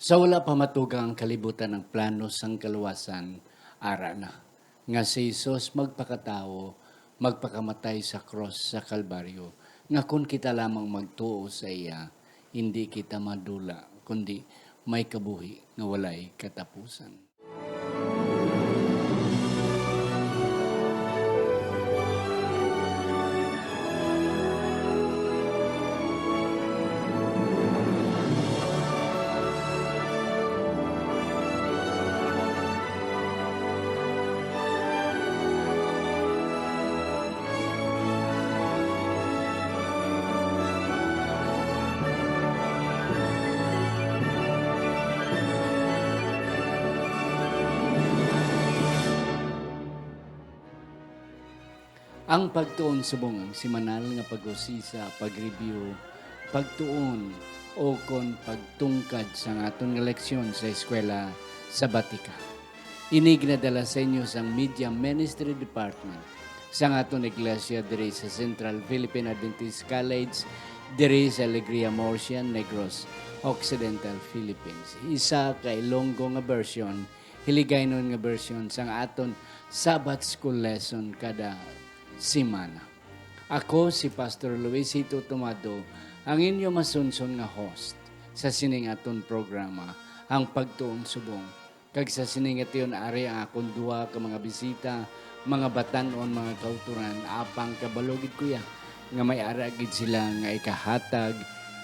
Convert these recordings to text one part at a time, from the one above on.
Sa wala pa matugang kalibutan ng plano sang kaluwasan, ara na. Nga si Jesus magpakatao, magpakamatay sa cross sa Kalbaryo. Nga kung kita lamang magtuo sa iya, hindi kita madula, kundi may kabuhi nga walay katapusan. Ang pagtuon subong simanal nga pag-usisa, pag-review, pagtuon o kon pagtungkad sa aton nga leksyon sa eskwela sa Batika. Inig na dala sa inyo sang Media Ministry Department sa aton iglesia diri sa Central Philippine Adventist College diri sa Alegria Morsian, Negros, Occidental Philippines. Isa ka Ilonggo nga version, Hiligaynon nga version sang aton Sabbath School lesson kada simana. Ako si Pastor Luisito Tomado, ang inyo masunson nga host sa sining aton programa, ang Pagtuon Subong. Kag sa sining ation ari ang akong duwa ka mga bisita, mga batanon, mga kauturan, apang kabalogid kuya, nga may aragid sila nga ikahatag,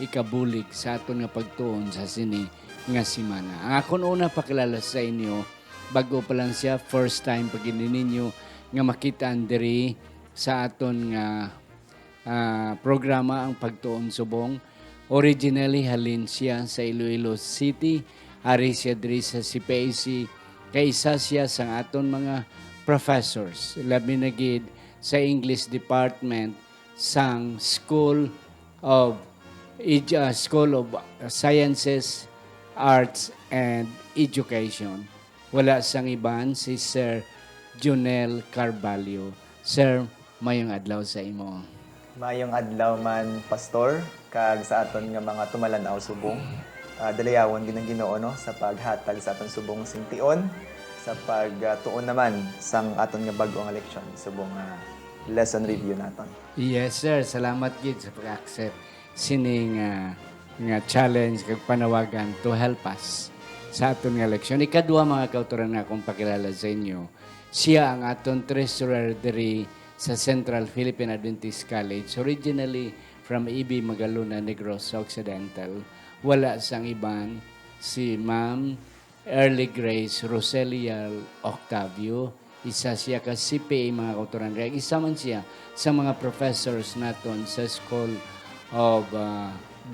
ikabulig sa aton nga pagtuon sa sini nga simana. Ang akong una pakilala sa inyo, bago pa lang siya, first time pag ninyo nga makita diri sa aton nga programa ang Pagtuon Subong. Originally halin siya sa Iloilo City, ari siya diri sa CPAC, kaisa siya sa aton mga professors. Labi na gid sa English Department sang School of Sciences, Arts and Education. Wala sang iban si Sir Junel Carvalho. Sir, mayong adlaw sa imo. Mayong adlaw man, Pastor, kag sa aton nga mga tumalanaw subong. Dalayawon ginang Ginoo no sa paghatag sa aton subong singtion, sa pagtuon naman sang aton nga bag-o nga leksyon subong lesson review naton. Yes, sir. Salamat gid sa pag-accept sining nga challenge kag panawagan to help us sa aton nga leksyon. Ikadua mga kauturan nga akong pakilala sa inyo. Siya ang aton treasurer diri sa Central Philippine Adventist College, originally from EB Magalona, Negros Occidental. Wala sang iban si Ma'am Early Grace Roselia Octavio. Isa siya ka CPA mga kauturan. Kaya isa man siya sa mga professors naton sa School of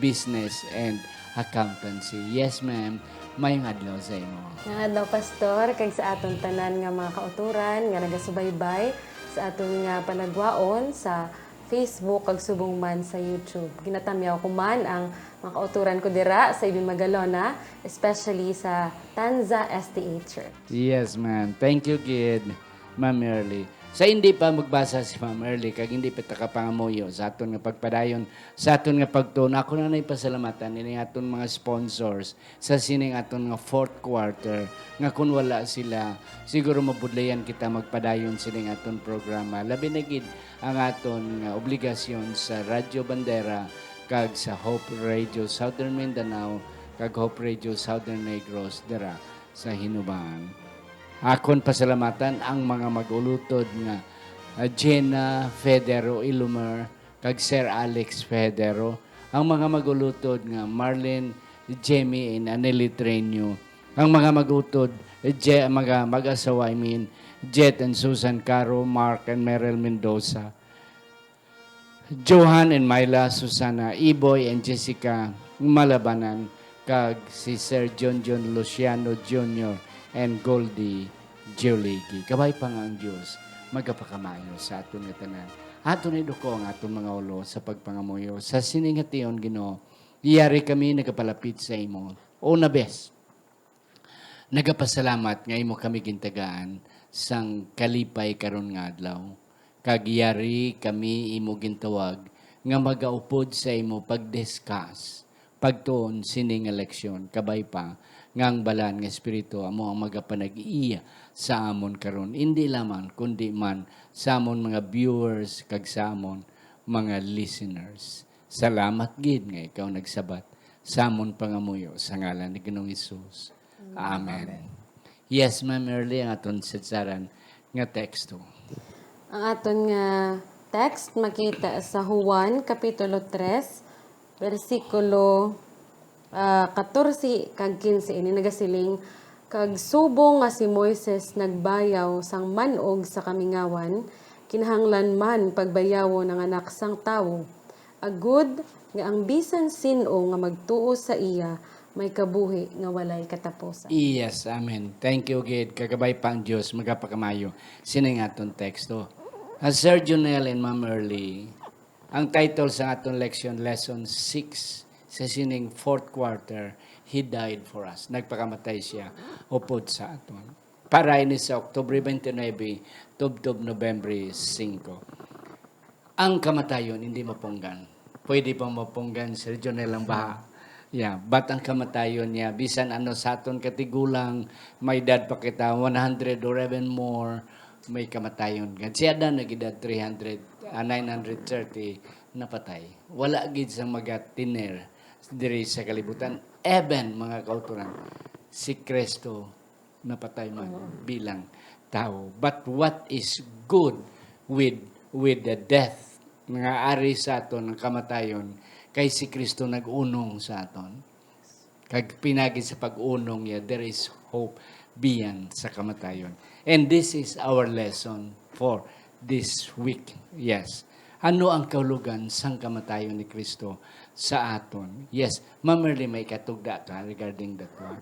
Business and Accountancy. Yes, ma'am. Mayong adlaw sa imo. Nga adlaw Pastor, kay sa aton tanan nga mga kauturan nga nagasubaybay sa aton nga panagwaon sa Facebook kag subong man sa YouTube. Ginatamyaw ko man ang mga kauturan ko dira sa Ibig Magalona, especially sa Tanza SDA Church. Yes, ma'am. Thank you, kid. Ma'am Early. Sa hindi pa magbasa si Ma'am Early, kag hindi pa takapangamuyo sa aton nga pagpadayon, sa aton nga pagtuon, ako na naipasalamatan ini aton mga sponsors sa sining aton nga fourth quarter, nga kung wala sila, siguro mabudlayan kita magpadayon sining aton programa. Labi na gid ang aton nga obligasyon sa Radyo Bandera, kag sa Hope Radio Southern Mindanao, kag Hope Radio Southern Negros dira sa Hinubaan. Akon pasalamatan ang mga magulutod nga Jenna Federo Ilumer kag Sir Alex Federo, ang mga magulutod nga Marlene Jamie and Anneli Trenyo, ang mga magutod mga mag-asawa Jet and Susan Caro, Mark and Meryl Mendoza, Johan and Myla Susana, Iboy and Jessica Malabanan, kag si Sir John Luciano Jr. and Goldie Gioligi. Kabay pa nga ang Diyos, magapakamayo sa aton nga tanan. Aton iduko ang aton mga ulo sa pagpangamuyo. Sa siningation Ginoo, iyari kami nagapalapit sa imo. Una bes, nagapasalamat nga imo kami gintagaan sang kalipay karon nga adlaw. Kag iyari kami imo gintawag nga magaupod sa imo pag-discuss pagtuon sining eleksyon kabay pa ngang balan nga espiritu amo ang magapanag-iya sa amon karon, hindi lamang kundi man sa amon mga viewers kag sa amon mga listeners. Salamat gid nga ikaw nagsabat sa amon pangamuyo sa ngalan ni Ginoong Hesus. Amen. Yes, Ma'am Early, ang aton sadsaran nga teksto. Ang aton nga text makita sa Juan Kapitulo 3, versikulo 14 kag 15 ini nagasiling kag subong nga si Moises nagbayaw sang manog sa kamingawan kinahanglan man pagbayawo ng anak sang tawo agud nga ang bisan sino nga magtuo sa iya may kabuhi nga walay katapusan. Yes, amen. Thank you, Gid. Kagabay pa ang Diyos, magapakamayo. Sino nga atong teksto? As Sir Junel and Ma'am Early, ang title sa atong lesson 6, sa sining 4th quarter, He died for us. Nagpakamatay siya upod sa aton. Para ini sa Oktubre 29, tubtob November 5. Ang kamatayon, hindi mapunggan. Pwede pa mapunggan, Sir Junel ang baha. Yeah, but ang kamatayon niya, bisan ano sa aton katigulang, may edad pa kita, 100 or even more, may kamatayon. Si Adan nag-edad 930, napatay. Wala gid sa magatiner diri sa kalibutan. Even, mga kauturan, si Kristo napatay man bilang tao. But what is good with the death, mga ari sa aton, ang kamatayon, kay si Kristo nag-unong sa aton. Kag pinagi sa pag-unong niya, there is hope beyond sa kamatayon. And this is our lesson for this week. Yes. Ano ang kahulugan sang kamatayon ni Kristo sa aton? Yes. Ma'am Merly, may katugda ka regarding that one.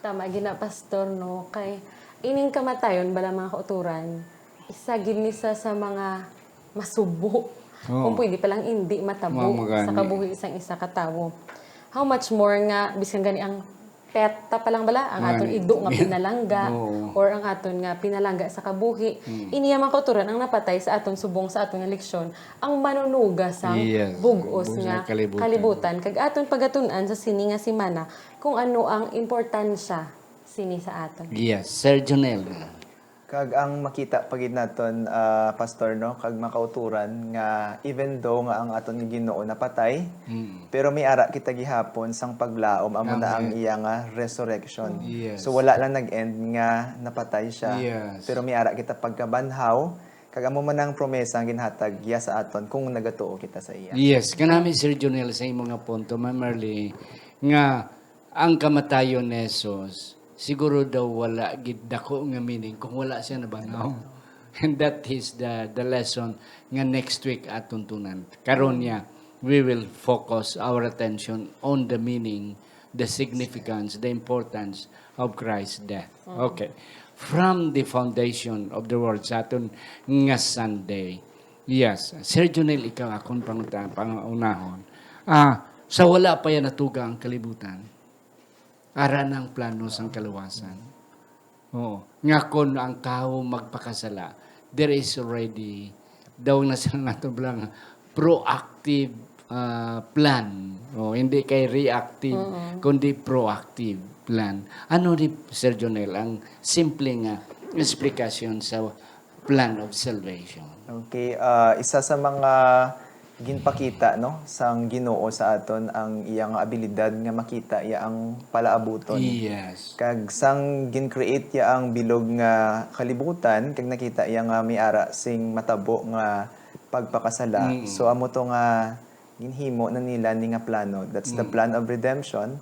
Tama, gina pastor, no? Kay ining kamatayon, bala mga kauturan, isa gid ni sa mga masubo. Kung pwede palang hindi matabo sa kabuhi isang isa katawo. How much more nga, bisan gani ang peta palang bala, ang aton ido nga pinalangga, or ang aton nga pinalangga sa kabuhi. Iniya mga kauturan, ang napatay sa aton subong sa aton nga leksyon, ang manunuga sa bugos nga kalibutan. Kag aton pagatunan sa sini nga simana, kung ano ang importansya sini sa aton. Yes. Sir Jonel. Kag ang makita pagid naton pastor no kag makauturan nga even though nga ang aton nga Ginoo napatay pero may ara kita gihapon sang paglaom amo na ang iya nga resurrection. Yes. So wala lang nag-end nga napatay siya. Yes. Pero may ara kita pagkabanhaw kag amo man ang promesa ang ginhatag iya sa aton kung nagatuo kita sa iya. Yes, kanami Sir Jonel sa imong nga punto, Ma'am Merly, nga ang kamatayon ni Jesus siguro daw wala gid dako nga meaning kung wala siya nabanaw. And that is the lesson nga next week aton tunan. Karon niya, we will focus our attention on the meaning, the significance, the importance of Christ's death. Okay. From the foundation of the world sa aton nga Sunday. Yes. Sir Jonel, ikaw akong pangunahon. Sa wala pa yan natuga ang kalibutan. Ara ng plano sang kaluwasan. Oo. Nga kung ang tao magpakasala, there is already, daw na sila nato bilang proactive plan. O, hindi kay reactive, kundi proactive plan. Ano ni Sir Jonel, ang simple nga explanation sa plan of salvation? Okay, isa sa mga ginpakita no sang Ginoo sa aton ang iyang abilidad nga makita iya ang palaabuton. Yes. Kag sang gin-create ya ang bilog nga kalibutan kag nakita iya nga may ara sing matabo nga pagpakasala. So amo to nga ginhimo na nila ni nga plano. That's the plan of redemption.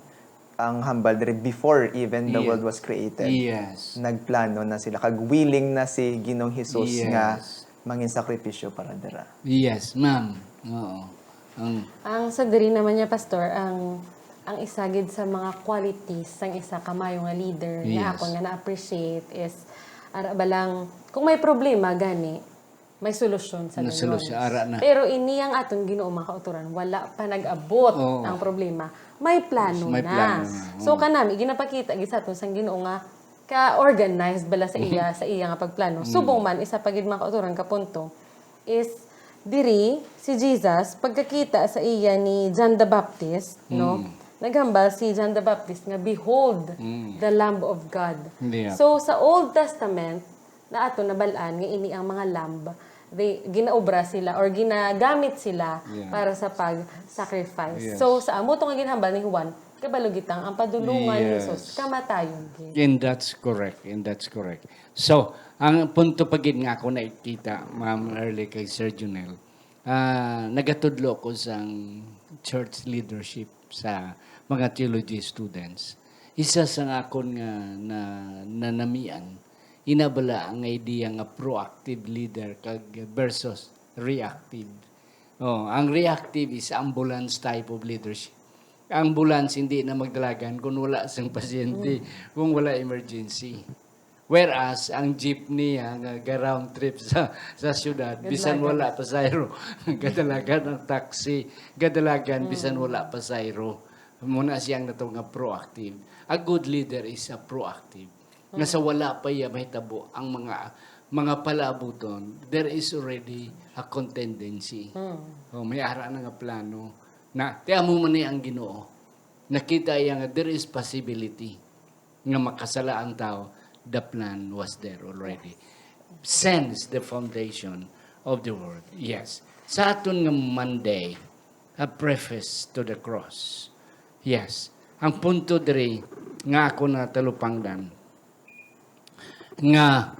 Ang hambal diri before even the world was created. Yes. Nagplano na sila kag willing na si Ginoong Hesus nga mangin sakripisyo para dira. Yes, ma'am. Oo. Ang sa diri naman niya, Pastor, ang isagid sa mga qualities sang isa kamayo nga leader nga ako nga na-appreciate is ara balang kung may problema gani may solusyon sa ganun. Pero ini ang atong Ginoo mga kauturan, wala pa nag-abot ang problema. May plano na. So kanami ginapakita gid sa aton sang Ginoo nga ka-organized bala sa iya nga pagplano. Subong man isa pagid mga kauturan ka punto is diri si Jesus pagkakita sa iya ni John the Baptist no naghambal si John the Baptist nga, "Behold, the Lamb of God." Yeah. So, sa Old Testament, na ato nabalaan nga ini ang mga lamb, ginaobra sila or ginagamit sila Yeah. para sa pag-sacrifice. Yes. So, sa amo nga ginhambal ni Juan, kabalugitang ang padulungan ni Yes. Jesus, kamatayon gid. And that's correct. And that's correct. So, ang punto pagid nga ako nakikita, Ma'am Early kay Sir Junel, nagatudlo ko sa church leadership sa mga theology students. Isa sa nga akon nga nanamian, inabala ang idea nga proactive leader kag versus reactive. Ang reactive is ambulance type of leadership. Ang ambulance hindi na magdalagan kung wala sang pasyente, kung wala emergency. Whereas ang jeepney nga round trip sa syudad, bisan wala pasayro, gadalagan ang taxi, gadalagan bisan wala pasayro. Muna siyang nato nga proactive. A good leader is a proactive. Nga sa wala pa iya mahitabo ang mga palabuton, there is already a contingency. May ara na nga plano na tiya mo man ang Ginoo. Nakita iya nga there is possibility nga makasala ang tao. The plan was there already. Since the foundation of the world. Yes. Sa aton nga Monday, a preface to the cross. Yes. Ang punto diri nga ako na talupangdan nga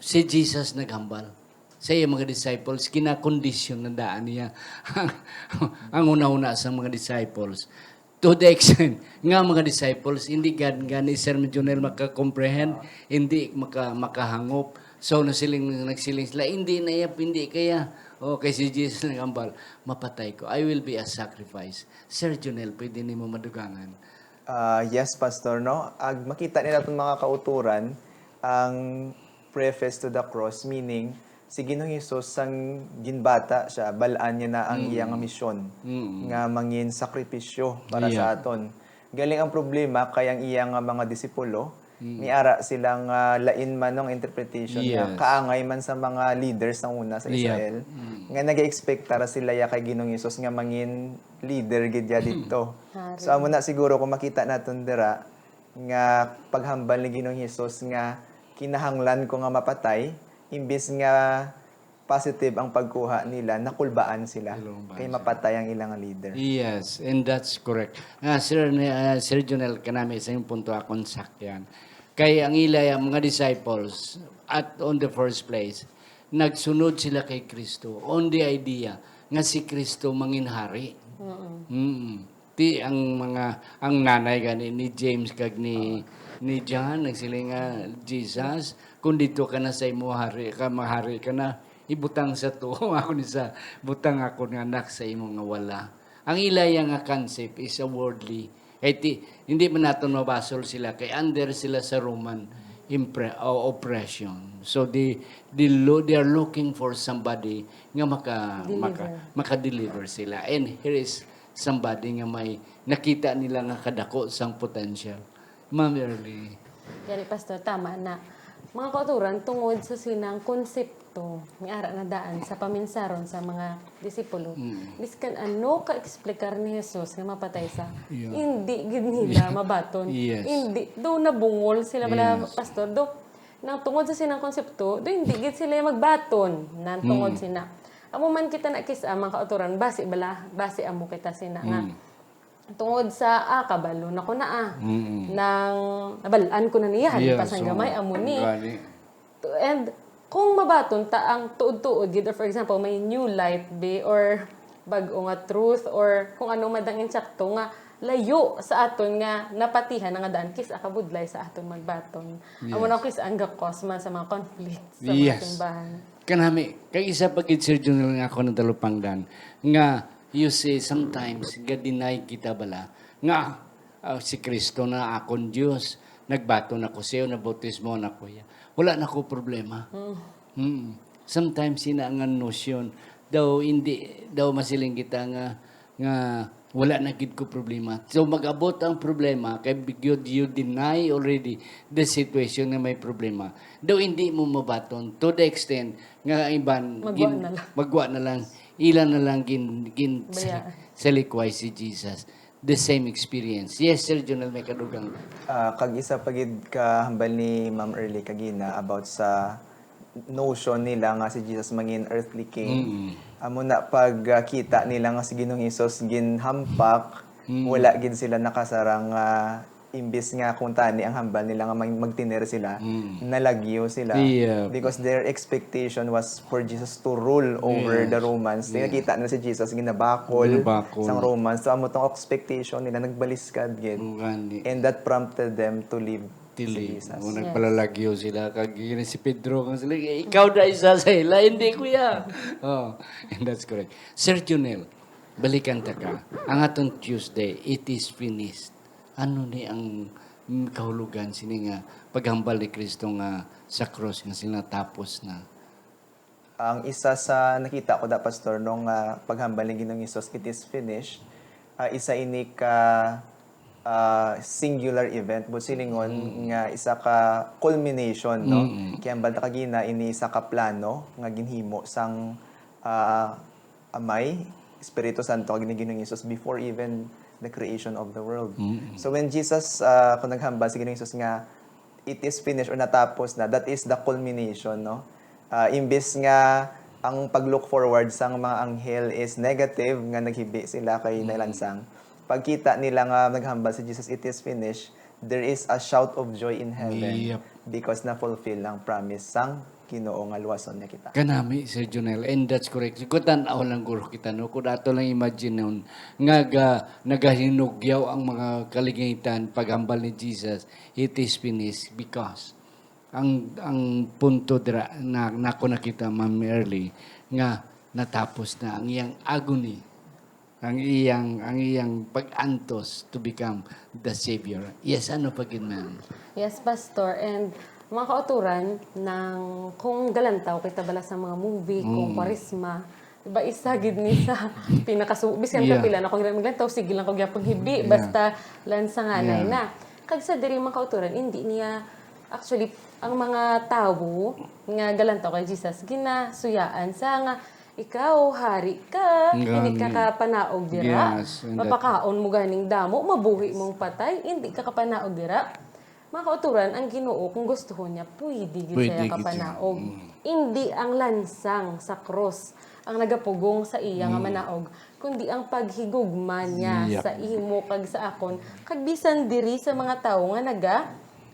si Jesus naghambal sa iya mga disciples, kinakondisyon na daan niya ang una-una sa mga disciples. To the extent nga mga disciples, hindi gani Sir Junel makakomprehend, hindi makahangop. So, nagsiling sila, hindi kaya. Kay si Jesus naghambal, mapatay ko. I will be a sacrifice. Sir Junel, pwede ni mo madugangan. Yes, Pastor, no? Makita nila itong mga kauturan, ang preface to the cross, meaning, si Ginoong Hesus sang ginbata siya, balaan niya na ang iyang misyon, nga mangin sakripisyo para sa aton. Galing ang problema, kayang iyang mga disipulo, niara silang lain man ng interpretation niya, kaangay man sa mga leaders ng una sa Israel, nga nag-expect tara sila ya kay Ginoong Hesus nga mangin leader gidya dito. So amo na siguro kung makita naton dira nga paghambal ni Ginoong Hesus nga kinahanglan ko nga mapatay, imbis nga positive ang pagkuha nila, nakulbaan sila kay mapatay ang ilang leader. Yes, and that's correct. Sir Junel, kanami sa yung punto akong sakyan. Kay ang ilay ang mga disciples on the first place, nagsunod sila kay Kristo on the idea nga si Kristo manginhari. Ti ang nanay gani ni James kag ni John nagsiling nga Jesus, kung dito ka na sa imo mahari ka na, ibutang sa to ako ni sa butang ako nga anak sa imo nga wala. Ang ilaya nga concept is a worldly. Hindi man natin mabasol sila kay under sila sa Roman oppression. So they are looking for somebody nga maka-deliver sila. And here is somebody nga may nakita nila nga kadako sang potential. Ma'am Early. Yan, Pastor, tama na. Mga kauturan, tungod sa sinang konsepto ng ara na daan sa paminsaron sa mga disipulo, biskan ano ka-explikar ni Jesus nga mapatay sa, hindi gid nila mabaton. Yes. Hindi. Do nabungol sila bala, Pastor. Do, nang tungod sa sinang konsepto, do hindi gid sila magbaton. Nang tungod sina. Amo man kita na kisa, mga kauturan, base amo kita sina nga. Tungod sa kabalo na ko na nang nabalaan ko na niya halipas ang gamay amo ni. And kung mabaton ta ang tuod-tuod gid, for example may new light be or bag-o nga truth or kung ano madang insakto nga layo sa aton nga napatihan nga daan kis akabudlay sa aton magbaton. Amo na kis ang gakos man sa mga conflict sa mga simbahan. Kanami kay isa pagid Sir Junel nga ako natalupangdan nga you say sometimes ga-deny kita bala nga si Kristo na akon Dios, nagbato na ko siya, nabautismo na ko ya. Wala na ko problema. Sometimes sina nga notion daw hindi daw masiling kita nga wala na gid ko problema. So mag-abot ang problema kay you deny already the situation na may problema. Daw hindi mo mabaton to the extent nga iban magwa na lang ilan na lang gin sa likway si Jesus. the same experience. Yes, Sir Jonel, may kadugang. Kag isa pagid ka hambal ni Ma'am Early kagina about sa notion nila nga si Jesus mangin earthly king. Amo na pag kita nila nga si Ginoong Hesus ginhampak, wala gid sila nakasarang imbis nga kung tani ang hambal nila nga magtiner sila, nalagyo sila. Yeah. Because their expectation was for Jesus to rule over the Romans. Nakita nila si Jesus ginabakol sang Romans. So amo tong expectation nila nagbaliskad gid. And that prompted them to leave si Jesus. Unang palalagyo sila. Kag yun si Pedro. Kung sila, ikaw na isa sa ila. Hindi, kuya. Oh, and that's correct. Sir Junel, balikan ta ka. Ang atong Tuesday, it is finished. Ano ni ang kahulugan sini nga paghambal ni Kristo nga sa cross nga sila tapos na? Ang isa sa nakita ko da pastor nung paghambal ni Ginoong Hesus, it is finished. Isa ini ka singular event but silingon nga isa ka culmination no. Kaya ang banta kagina ini isa ka plano nga ginhimo sang Amay Espiritu Santo kag ni Ginoong Hesus before even the creation of the world. So when Jesus kung naghambal si Ginoong Hesus nga it is finished or natapos na, that is the culmination no. Imbes nga ang pag-look forward sang mga anghel is negative nga naghibi sila kay nailansang. Pagkita nila nga naghambal si Jesus, it is finished, there is a shout of joy in heaven because na-fulfill ang promise sang Ginoo nga luwason niya kita. Kanami, Sir Junel, and that's correct. Kutan ako lang guro kita, no? Kung ato lang imagine nun, nga nagahinugyaw ang mga kalingitan paghambal ni Jesus, it is finished because ang punto dira na nako nakita Ma'am Early nga natapos na ang iyang agony, ang iyang pag-antos to become the Savior. Yes, ano pagin man? Yes, Pastor. And mga kauturan ng kung galantaw kita bala sa mga movie, kung kwarisma, diba isa gid ni sa biskan kapila na kung maglantaw sige lang kog yapon hibi basta lansa nganay na. Kag sa diri mga kauturan hindi niya actually ang mga tawo nga galantaw kay Jesus ginasuyaan sa nga ikaw hari ka, hindi ka kapanaog dira. Mapakaon mo ganing damo, mabuhi mong patay, hindi ka kapanaog dira. Mga kauturan, ang Ginoo kung gusto niya, pwede gid siya kapanaog. Hindi ang lansang sa cross ang nagapugong sa iya nga manaog, kundi ang paghigugma niya sa imo kag sa akon, kag bisan diri sa mga tawo nga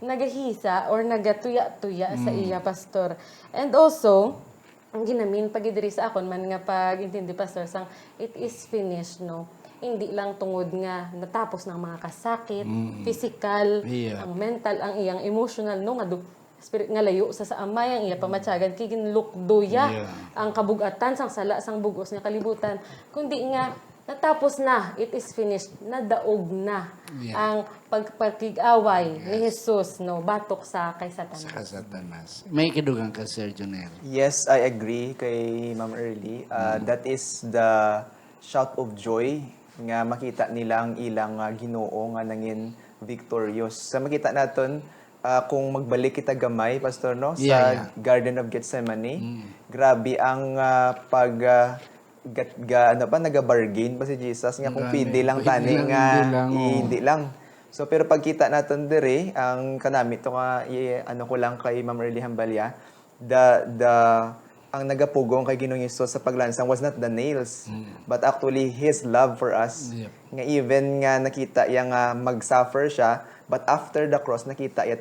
nagahisa or nagatuya-tuya sa iya, pastor. And also, ang ginamin pagidiri sa akon man nga pag-intindi, pastor, sang it is finished, no? Hindi lang tungod nga natapos ng mga kasakit, physical, ang mental, ang iyang emotional, no? Nga spirit nga layo sa amay, ang iya pamatyagan, kiginlukduya, ang kabugatan, sang sala, sang bugos nga kalibutan. Kundi nga, natapos na, it is finished, nadaog na ang pagpag-away ni Jesus, no? Batok sa kay Satanas. Sa Satanas. May kadugang ka, Sir Jonel. Yes, I agree kay Ma'am Early. That is the shout of joy nga makita nila ang ilang Ginoo nga nangin victorious. Sa makita naton kung magbalik kita gamay, pastor, no, sa Garden of Gethsemane, grabe ang nagabargain pa si Jesus nga kung pwede lang tani nga hindi lang. So pero pagkita naton dire ang kanami to nga ano ko lang kay Ma'am Early Hambalya, ang nagapugong kay Ginoong Hesus sa paglansang was not the nails, but actually His love for us. Nga even nga nakita iya nga mag-suffer siya, but after the cross nakita iya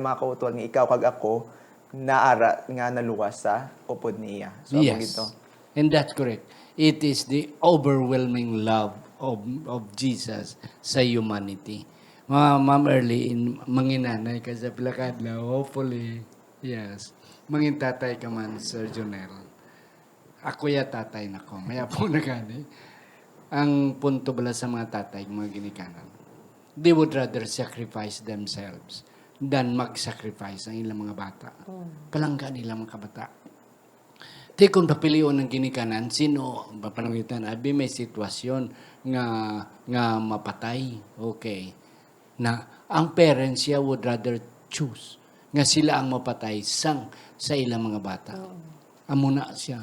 mga kautuan nga ikaw kag ako naara nga naluwas sa upod niya. So ito. And that's correct. It is the overwhelming love of Jesus sa humanity. Ma'am Early, manginanay ka sa Pilakadlaw, hopefully, yes. Mangin tatay ka man, Sir Jonel. Ako ya tatay na ko. Maya po na gani. Ang punto bala sa mga tatay, mga ginikanan, they would rather sacrifice themselves than mag-sacrifice ang ilang mga bata. Palangga nilang mga kabata. Di kung papiliyon ng ginikanan, sino, papanangitan, abi may sitwasyon nga mapatay. Okay. Na ang parents siya would rather choose nga sila ang mapatay sa ilang mga bata. Amo na siya.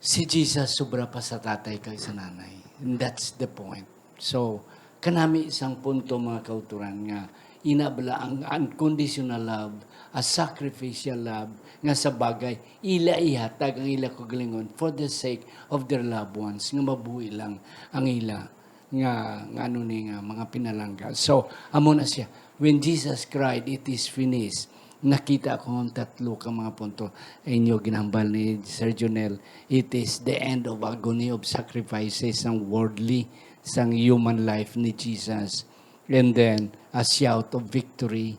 si Jesus sobra pa sa tatay kay sa nanay. And that's the point. So, kanami isang punto mga kauturan nga inabla ang unconditional love, a sacrificial love nga sa bagay ila ihatag ang ila kagalingon for the sake of their loved ones nga mabuhi lang ang ila nga ano ni nga mga pinalangga. So, amo na siya. When Jesus cried, it is finished. Nakita ko ang tatlo ka mga punto inyo ginambal ni Sir Jonel. It is the end of agony of sacrifices ang worldly sang human life ni Jesus. And then, a shout of victory,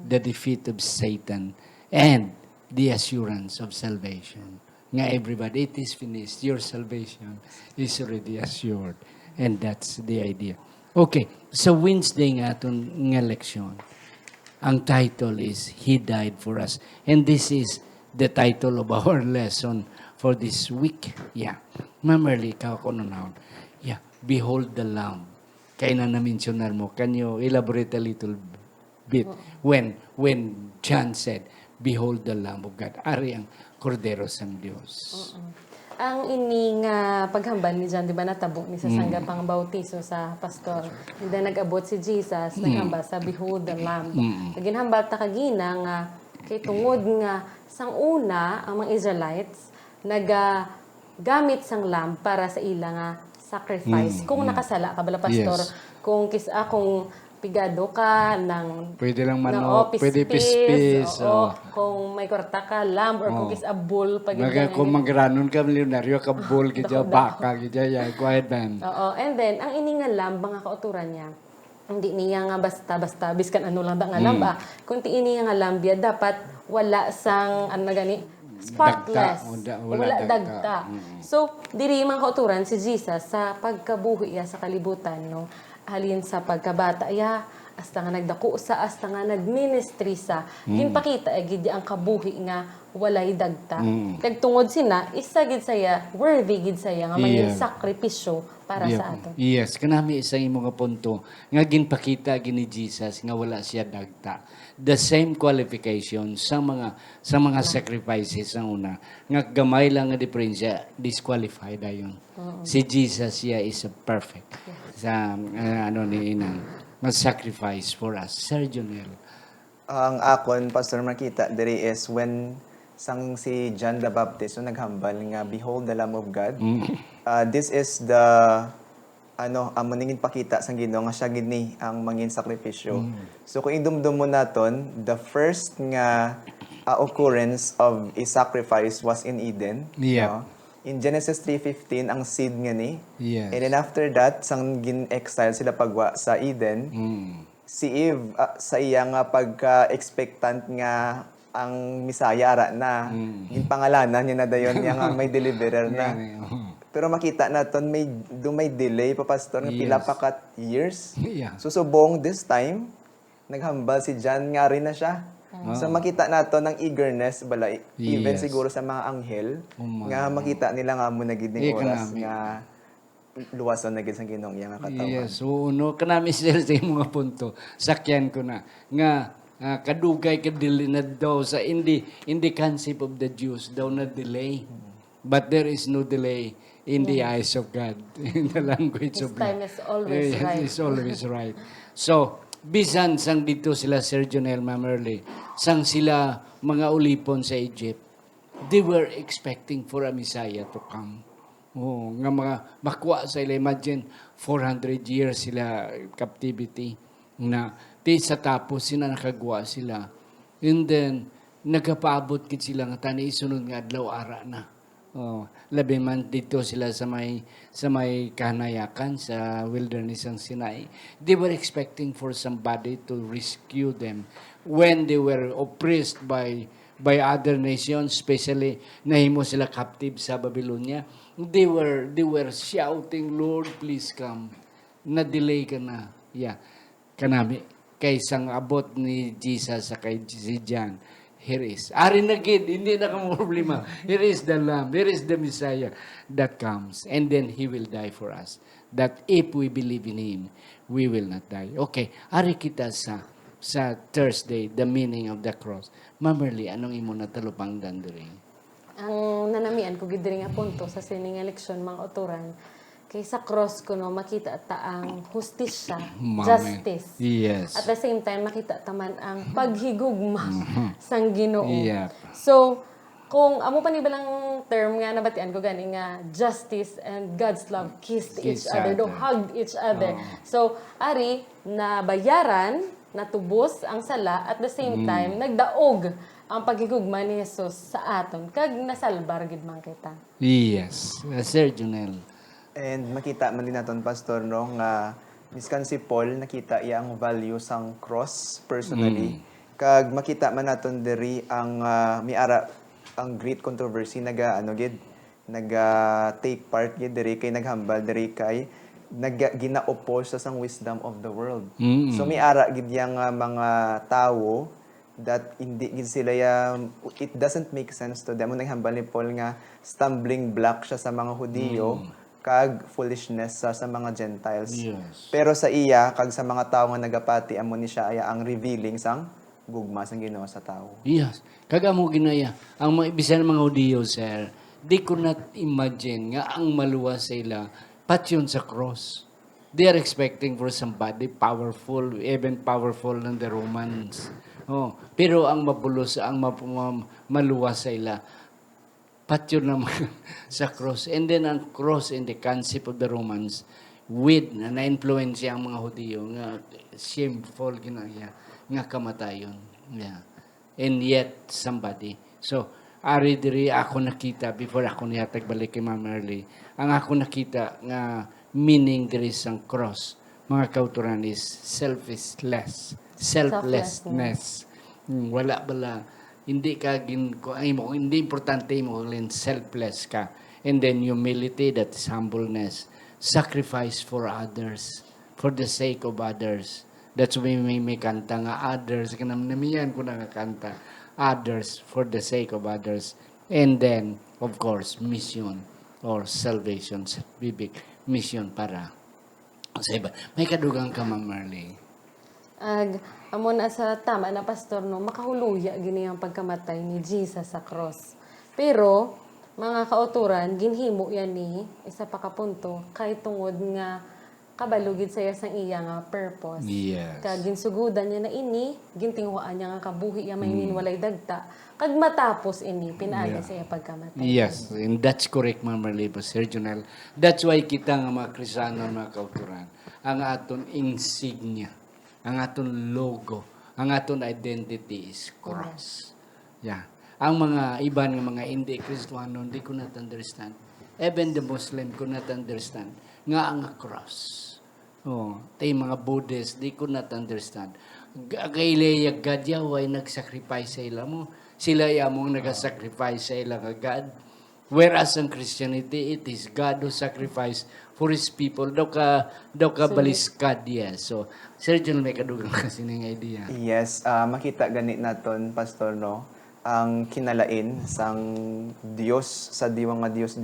the defeat of Satan, and the assurance of salvation. Nga everybody, it is finished. Your salvation is already assured. And that's the idea. Okay, so Wednesday nga itong nga leksyon. Ang title is, He Died for Us. And this is the title of our lesson for this week. Yeah. Mamerly, kakununaon. Yeah. Behold the Lamb. Kaya na na-mentionar mo. Can you elaborate a little bit? When John said, Behold the Lamb of God. Ari ang kordero sang Diyos. Ang ining paghambal ni John, di ba natabo ni sa sangga pang bautiso sa pastor. And then nag-abot si Jesus, naghambal sa Behold the Lamb. Naginhambal ta kagina nga kay tungod nga sang una ang mga Israelites gamit sang lamb para sa ila nga sacrifice. Kung nakasala ka bala pastor, Yes. kung pigado ka ng Pwede lang manok, pwede pispis. oo. Kung may kwarta ka, lamb, or kung abul, Kung magranon ka, milyonaryo ka, bull, kaya baka, kaya quiet man. Oo. And then, ang ininga lamb, mga kauturan niya, hindi niya nga basta-basta, biskan ano lang nga lamba, kung ti niya nga lambya, dapat wala sang, ano na gani, spotless. Wala dagta. So, diri mga kauturan, si Jesus, sa pagkabuhi niya sa kalibutan, no, halin sa pagkabata, hasta nga nagdako sa, hasta nga nagministry sa, ginpakita, gid ang kabuhi nga walay dagta. Kagtungod sina, isa gid saya, worthy gid saya, nga maging sakripisyo para sa ato. Yes, kanami isang imong nga punto, nga ginpakita gini Jesus, nga wala siya dagta. The same qualification sa mga sacrifices ang una, nga gamay lang nga diferensya, disqualified ayon. Si Jesus siya is perfect. Sa mag-sacrifice for us. Sir Jonel. Ang akon, Pastor, makita diri is when sang si John the Baptist so naghambal nga Behold the Lamb of God. This is the amo ningin pakita sang Ginoo nga siya gid ni ang mangin sakripisyo. So kung idumdum mo naton, the first nga occurrence of a sacrifice was in Eden. Yeah. No? In Genesis 3:15 ang seed nga ni. Yes. And then after that, sang gin-exile sila pagwa sa Eden, si Eve sa iya nga pagka-expectant nga ang Misaya ara na, yung pangalanan niya na dayon niya nga may deliverer na. Pero makita naton may delay pa pastor nga pila pa kat years. Yeah. So subong this time naghambal si John nga rin na siya. So makita nato ng eagerness bala even Yes. siguro sa mga anghel nga makita nila nga mo na gid ning oras nga luwason na gid sa Ginoong iya nga katawan. Yes, so kanami sir sa mga punto. Sakyan ko na nga kadugay kadili na daw sa in the concept of the Jews daw na delay. But there is no delay in the eyes of God, in the language His of time God. is always right. It's always right. So, bisan sang dito sila Sir Jonel Mamerly, sang sila mga ulipon sa Egypt, they were expecting for a Messiah to come. Oh, nga mga makuha sa ila, imagine 400 years sila captivity na di sa tapos sila nakagawa sila. And then nagapaabot kit sila nga tani isunod nga adlaw ara na. Oh, labi man dito sila sa may kanayakan sa wilderness ng Sinai. They were expecting for somebody to rescue them when they were oppressed by other nations, especially nahimo sila captive sa Babylonia. They were shouting, Lord, please come. Na-delay ka na. Yeah. Kanami kay sang abot ni Jesus sa kay si John. Here is. Ari na gid, hindi na ka problema. Here is the Lamb. Here is the Messiah that comes. And then He will die for us. That if we believe in Him, we will not die. Okay, ari kita sa Thursday, the meaning of the cross. Mamerly, anong imo na talupang dandering? Ang nanamian ko gid diri nga punto sa sining eleksyon mga uturan kay sa cross ko no makita ta ang hustisya, Mame. justice. Yes. At the same time makita ta man ang paghigugma sang Ginoo. Yep. So kung amo pa ni balang term nga nabatian ko gani nga justice and God's love kissed each Kiss other, do other. hugged each other. So ari na bayaran, natubos ang sala at the same time nagdaog ang paghigugma ni Jesus sa aton kag nasalbar gid man kita. Yes. Sir Junel. And makita man din naton pastor no nga miskan si Paul nakita iya ang value sang cross personally. Kag makita man naton diri ang miara ang great controversy naga take part gid diri kay naghambal diri kay gina-oppose sa sang wisdom of the world. So miara gid yang mga tawo that hindi gid sila it doesn't make sense to them. Naghambal ni Paul nga stumbling block siya sa mga Hudiyo kag foolishness sa mga Gentiles. Yes. Pero sa iya kag sa mga tawo nga nagapati amo ni siya aya ang revealing sang gugma sang Ginoo sa tawo. Yes. Kaga mo ginaya. Ang mga ibisan ng mga Hudiyo, sir, di ko not imagine nga ang maluwas sila patyon sa cross. They are expecting for somebody powerful, even powerful than the Romans. Oh, pero ang mabulos, ang maluwas sila patyon naman sa cross. And then ang cross in the concept of the Romans with na-influence ang mga Hudiyo nga shameful ginaya nga kamatayon. Yeah. And yet somebody. So, ari diri ako nakita before ako nihatag balik kay Ma'am Merly. Ang ako nakita nga meaning diri sang cross mga kauturan is selflessness. Wala bala hindi ka hindi importante mo lang selfless ka. And then humility, that is humbleness. Sacrifice for others, for the sake of others. That's why may kanta nga others. Kanamiyan ko nakakanta. Others, for the sake of others. And then, of course, mission or salvation. Bibig, mission para sa iba. May kadugang ka, Ma'am Marley. Amo na sa tama na pastor no makahuluya gini ang pagkamatay ni Jesus sa cross. Pero mga kauturan ginhimo yan ni isa pa ka punto kay tungod nga kabalugid saya sang iya nga purpose. Yes. Kag ginsugudan niya na ini, gintinguan niya nga kabuhi ya may walay dagta. Kag matapos ini pinaagi sa iya pagkamatay. Yes, and that's correct, Ma'am Marley, Sir Junel. That's why kita nga mga Kristiyano, mga kauturan, ang aton insignia, ang aton logo, ang aton identity is cross. Yeah. Ang mga iban nga mga hindi Kristiyano, hindi ko not understand. Even the Muslim ko not understand nga ang cross. Oh, tay mga Buddhist, di ko not understand. Kaileya gadya way nag-sacrifice sa ila mo. Sila yamong nag-sacrifice sa ila nga God. Whereas ang Christianity, it is God who sacrifice for His people. Daw ka baliskad, yes. So, Sir John, may kadugang kasi ng idea. Yes, makita ganit naton pastor no ang kinalain sang Dios sa diwa nga Dios.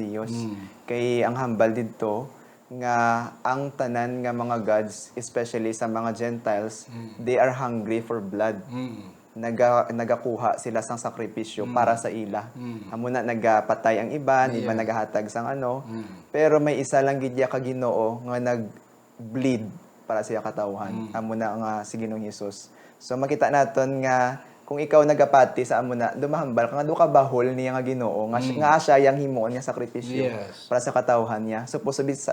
Kay ang hambal didto nga ang tanan nga mga gods, especially sa mga Gentiles, they are hungry for blood. Nagakuha sila sang sakripisyo para sa ila. Amo na nagapatay ang iban, iba nagahatag sang ano. Pero may isa lang gidya ka Ginoo nga nag-bleed para sa iya katawhan. Amo na nga si Ginoong Hesus. So makita naton nga kung ikaw nagapati sa amo na dumahambal ka nga do ka bahol niya nga Ginoo nga siya yang himuon niya sakripisyo para sa katawhan niya. So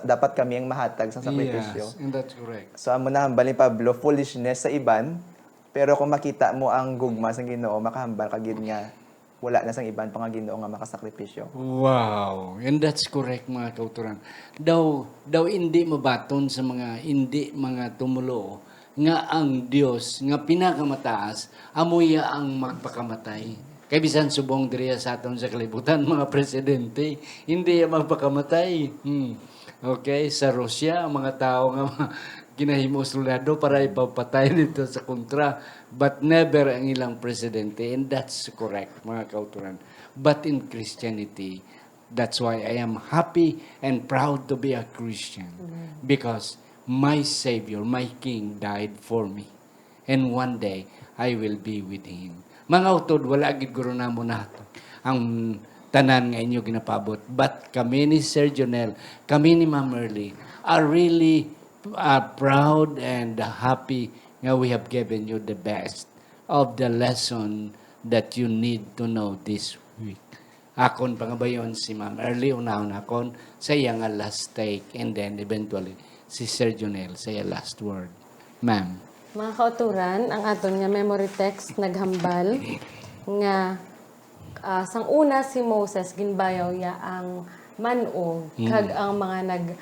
dapat kami ang mahatag sa sakripisyo. Yes, and that's correct. So amo na hambal ni Pablo foolishness sa iban, pero kung makita mo ang gugma sa Ginoo makahambal ka gid nga wala na sang iban pa nga Ginoo nga makasakripisyo. Wow, and that's correct mga kauturan. Daw hindi mabaton sa mga tumulo nga ang Dios nga pinakamataas amoya ang magpakamatay. Kay bisan subong diriya sa aton sa kalibutan mga presidente, hindi magpakamatay. Okay, sa Russia ang mga tao nga ginahimo soldado para ipapatay nito sa kontra, but never ang ilang presidente, and that's correct mga kauturan. But in Christianity, that's why I am happy and proud to be a Christian. Because my Savior, my King died for me. And one day, I will be with Him. Mga utod, wala gid guro namo nato. Ang tanan nga inyo ginapabot. But kami ni Sir Jonel, kami ni Ma'am Merly are really proud and happy nga we have given you the best of the lesson that you need to know this week. Akon pangabayon si Ma'am Early, unahon akon sa iya nga last take, and then eventually si Sir Jonel sa iya last word. Ma'am. Mga kauturan, ang aton nga memory text naghambal nga sang una si Moses ginbayaw ya ang manog kag ang mga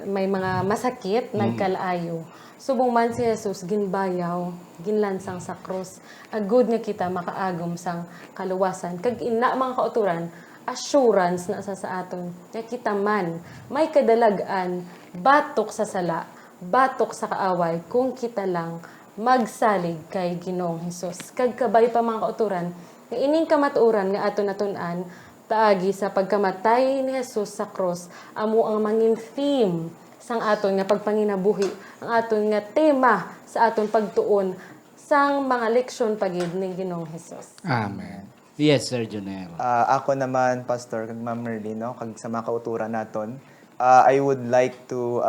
may mga masakit nagkalaayo. Subong man si Jesus ginbayaw, ginlansang sa krus. Agud nga kita makaagom sang kaluwasan. Kag ina mga kauturan, assurance na sa aton. Nga kita man may kadalagan batok sa sala, batok sa kaaway kung kita lang magsalig kay Ginoong Hesus. Kag kabay pa mga kauturan, nga ining kamatuoran nga aton natunan taagi sa pagkamatay ni Jesus sa cross amo ang mangin theme sang aton nga pagpanginabuhi, ang aton nga tema sa aton pagtuon sang mga leksyon pagid ni Ginoong Hesus. Amen. Yes, Sir Jonel. Ako naman, Pastor, kag Ma'am Merly, no? Kag sa mga kauturan naton, I would like to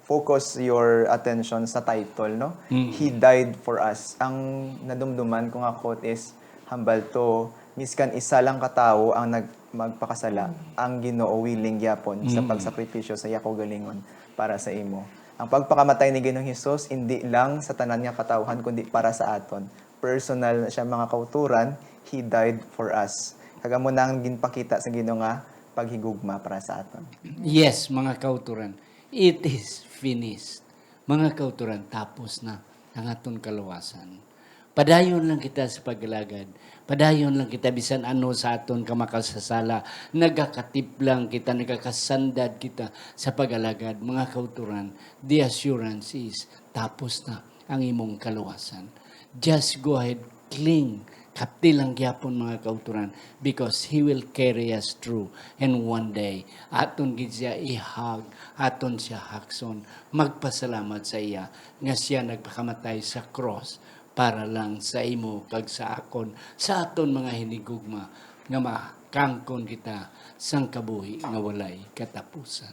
focus your attention sa title, no? He died for us. Ang nadumduman ko nga quote is, hambal to, miskan isa lang katao ang magpakasala, ang Ginoo willing gyapon sa pagsakripisyo sa yako galingon para sa imo. Ang pagpakamatay ni Ginoong Hesus hindi lang sa tanan nga katawhan kundi para sa aton. Personal na siya mga kauturan, He died for us. Kagamo nang ginpakita sa Ginoo nga paghigugma para sa aton. Yes, mga kauturan. It is finished. Mga kauturan, tapos na ang aton kaluwasan. Padayon lang kita sa paglagad. Padayon lang kita bisan ano sa aton kamakasasala. Nagakatip lang kita, nagakasandad kita sa pagalagad. Mga kauturan, the assurance is tapos na ang imong kaluwasan. Just go ahead, cling. Kapti lang gyapon mga kauturan because He will carry us through. And one day, aton gid siya ihag, aton siya hakson. Magpasalamat sa iya nga siya nagpakamatay sa cross para lang sa imo kag sa akon, sa aton mga hinigugma nga makangkon kita sang kabuhi nga walay katapusan.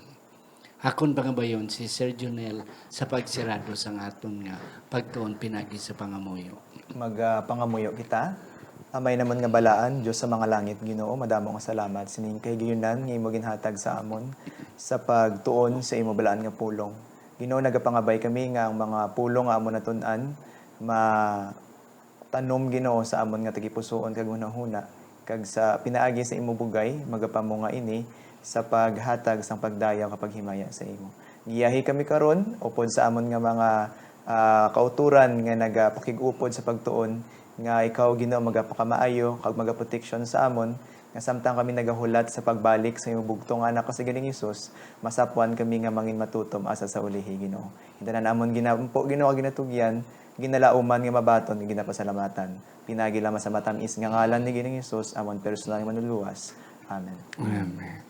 Akon pangabayon si Sir Jonel sa pagsirado sang aton nga pagtuon pinagi sa pangamuyo. Pangamuyo kita. Amay naman nga balaan, Diyos sa mga langit, Ginoo, madamo nga salamat. Sining kay gayunan nga imo ginhatag sa amon sa pagtuon sa imo balaan nga pulong. Ginoo, nagapangabay kami nga ang mga pulong nga amon natun-an tanom Ginoo sa amon nga tagipusoon kag hunahuna kag sa pinaagi sa imo bugay magapamo nga ini sa paghatag sang pagdayaw kapag himaya sa imo. Giyahi kami karon upod sa amon nga mga kauturan nga nagapakig-upod sa pagtuon nga ikaw Ginoo magapakamaayo kag magaproteksyon sa amon nga samtang kami nagahulat sa pagbalik sa imo bugtong anak ka sa Ginoong Hesus masapuan kami nga mangin matutom asa sa ulihi Ginoo. Hintanan amon ginampo Ginoo ginatugyan ginalauman nga mabaton nga ginapasalamatan. Pinagi lamang sa matamis nga ngalan ni Ginoong Hesus amon personal nga manuluwas. Amen. Amen.